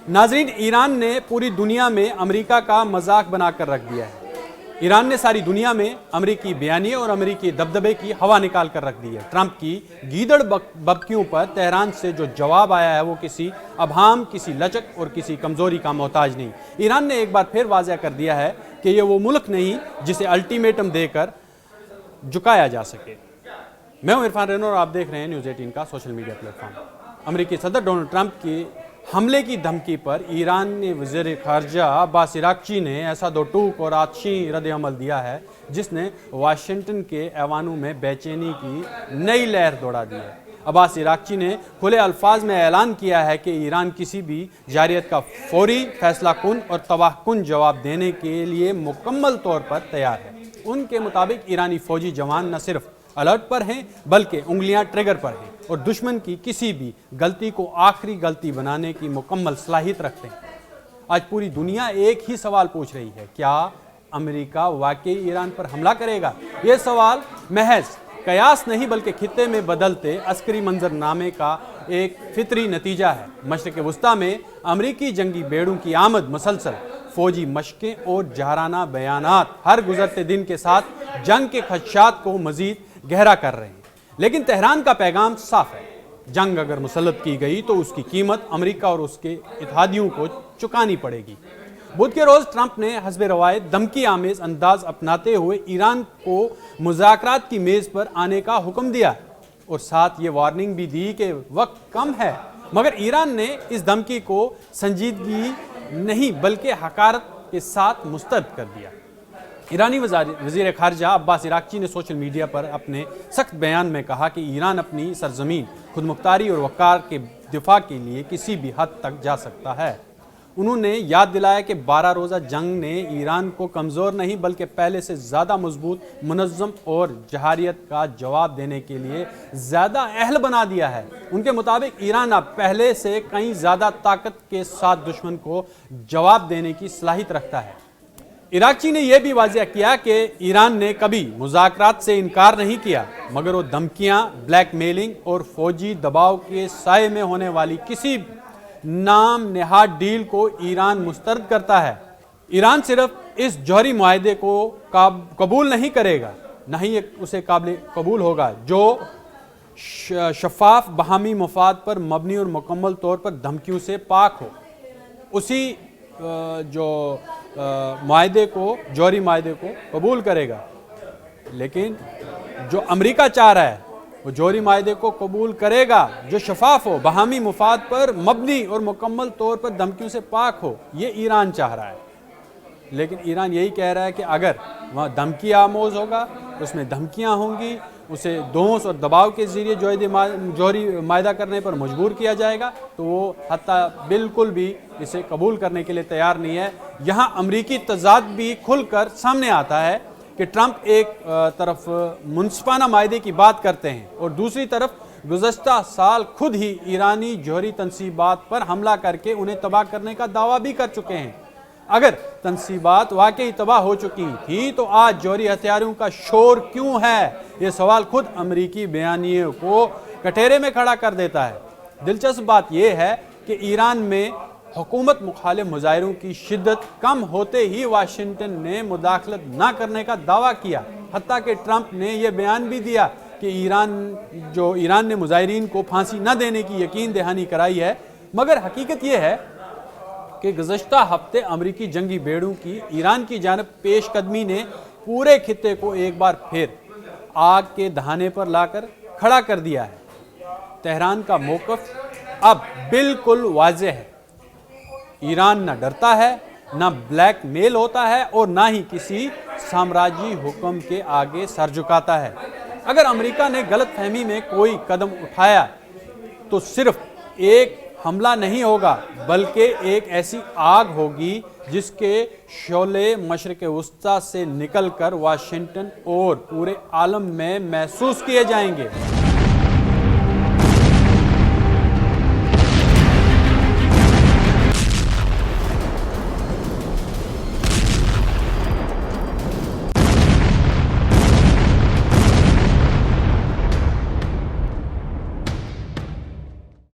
नाजरीन, ईरान ने पूरी दुनिया में अमेरिका का मजाक बनाकर रख दिया है। ईरान ने सारी दुनिया में अमेरिकी बयानिए और अमेरिकी दबदबे की हवा निकाल कर रख दी है। ट्रंप की गीदड़ बबकियों पर तेहरान से जो जवाब आया है वो किसी अभाम, किसी लचक और किसी कमजोरी का मोहताज नहीं। ईरान ने एक बार फिर वाज़ेह कर दिया है कि ये वो मुल्क नहीं जिसे अल्टीमेटम देकर झुकाया जा सके। मैं हूं इरफान रेनो और आप देख रहे हैं न्यूज़ 18 का सोशल मीडिया प्लेटफॉर्म। अमेरिकी सदर डोनाल्ड ट्रंप की हमले की धमकी पर ईरान ने वज़ीर ख़ारजा अब्बास इराक़ची ने ऐसा दो टूक और आतशी रद्द-ए-अमल दिया है जिसने वाशिंगटन के ऐवानों में बेचैनी की नई लहर दौड़ा दी है। अब्बास इराक़ची ने खुले अल्फाज में ऐलान किया है कि ईरान किसी भी जारियत का फौरी, फैसलाकुन और तबाहकुन जवाब देने के लिए मुकम्मल तौर पर तैयार है। उनके मुताबिक ईरानी फ़ौजी जवान न सिर्फ अलर्ट पर हैं बल्कि उंगलियां ट्रिगर पर हैं और दुश्मन की किसी भी गलती को आखिरी गलती बनाने की मुकम्मल सलाहियत रखते हैं। आज पूरी दुनिया एक ही सवाल पूछ रही है, क्या अमेरिका वाकई ईरान पर हमला करेगा? ये सवाल महज कयास नहीं बल्कि खित्ते में बदलते अस्करी मंजरनामे का एक फितरी नतीजा है। मशरिक़ वस्ता में अमेरिकी जंगी बेड़ों की आमद, मसलसल फौजी मशकें और जहराना बयानात हर गुजरते दिन के साथ जंग के खदशात को मजीद गहरा कर रहे हैं। लेकिन तेहरान का पैगाम साफ है, जंग अगर मुसल्लत की गई तो उसकी कीमत अमेरिका और उसके इत्तेहादियों को चुकानी पड़ेगी। बुध के रोज़ ट्रंप ने हस्बे रवायत धमकी आमेज अंदाज अपनाते हुए ईरान को मुज़ाकरात की मेज़ पर आने का हुक्म दिया और साथ ये वार्निंग भी दी कि वक्त कम है। मगर ईरान ने इस धमकी को संजीदगी नहीं बल्कि हकारत के साथ मुस्तरद कर दिया। ईरानी वज़ीर ख़ारजा अब्बास इराक़ची ने सोशल मीडिया पर अपने सख्त बयान में कहा कि ईरान अपनी सरजमीन, खुदमुख्तारी और वक़ार के दिफा के लिए किसी भी हद तक जा सकता है। उन्होंने याद दिलाया कि 12 रोज़ा जंग ने ईरान को कमज़ोर नहीं बल्कि पहले से ज़्यादा मजबूत, मुनज़्ज़म और जहारियत का जवाब देने के लिए ज़्यादा अहल बना दिया है। उनके मुताबिक ईरान अब पहले से कहीं ज़्यादा ताकत के साथ दुश्मन को जवाब देने की सलाहियत रखता है। इराक़ची ने यह भी वाज़ेह किया कि ईरान ने कभी मुज़ाकरात से इनकार नहीं किया, मगर वो धमकियाँ, ब्लैकमेलिंग और फौजी दबाव के साये में होने वाली किसी नाम नेहाद डील को ईरान मुस्तरद करता है। ईरान सिर्फ इस जौहरी मुआहदे को कबूल नहीं करेगा, न ही उसे काबिल कबूल होगा जो शफाफ बाहमी मफाद पर मबनी और मुकम्मल तौर पर धमकियों से पाक हो। उसी जो मुआहदे को, जौहरी मुआहदे को कबूल करेगा। लेकिन जो अमेरिका चाह रहा है वो जौहरी मुआहदे को कबूल करेगा जो शफाफ हो, बाहमी मुफाद पर मबनी और मुकम्मल तौर पर धमकियों से पाक हो। ये ईरान चाह रहा है। लेकिन ईरान यही कह रहा है कि अगर वहाँ धमकी आमोज होगा, उसमें धमकियाँ होंगी, उसे दोष और दबाव के ज़रिए जौहरी मुआहदा करने पर मजबूर किया जाएगा, तो वो हत्ता बिल्कुल भी इसे कबूल करने के लिए तैयार नहीं है। यहाँ अमरीकी तजाद भी खुलकर सामने आता है कि ट्रंप एक तरफ मुनसिफाना मुआहदे की बात करते हैं और दूसरी तरफ गुज़श्ता साल खुद ही ईरानी जौहरी तनसीबात पर हमला करके उन्हें तबाह करने का दावा भी कर चुके हैं। अगर तनसीबात वाकई तबाह हो चुकी थी तो आज जौहरी हथियारों का शोर क्यों है? ये सवाल खुद अमेरिकी बयानियों को कटहरे में खड़ा कर देता है। दिलचस्प बात यह है कि ईरान में हुकूमत मुखालिफ मुजाहिरों की शिद्दत कम होते ही वाशिंगटन ने मुदाखलत न करने का दावा किया। हत्ता कि ट्रंप ने यह बयान भी दिया कि ईरान ने मुजाहिरीन को फांसी न देने की यकीन दहानी कराई है। मगर हकीकत यह है कि गुज़श्ता हफ्ते अमरीकी जंगी बेड़ों की ईरान की जानब पेशकदमी ने पूरे खित्ते को एक बार फिर आग के दहाने पर लाकर खड़ा कर दिया है। तेहरान का मौक़िफ़ अब बिल्कुल वाज़ेह है। ईरान न डरता है, न ब्लैकमेल होता है और न ही किसी साम्राज्यी हुक्म के आगे सर झुकाता है। अगर अमेरिका ने गलत फहमी में कोई कदम उठाया तो सिर्फ एक हमला नहीं होगा बल्कि एक ऐसी आग होगी जिसके शोले मशरिक़ वस्ता से निकलकर वाशिंगटन और पूरे आलम में महसूस किए जाएंगे।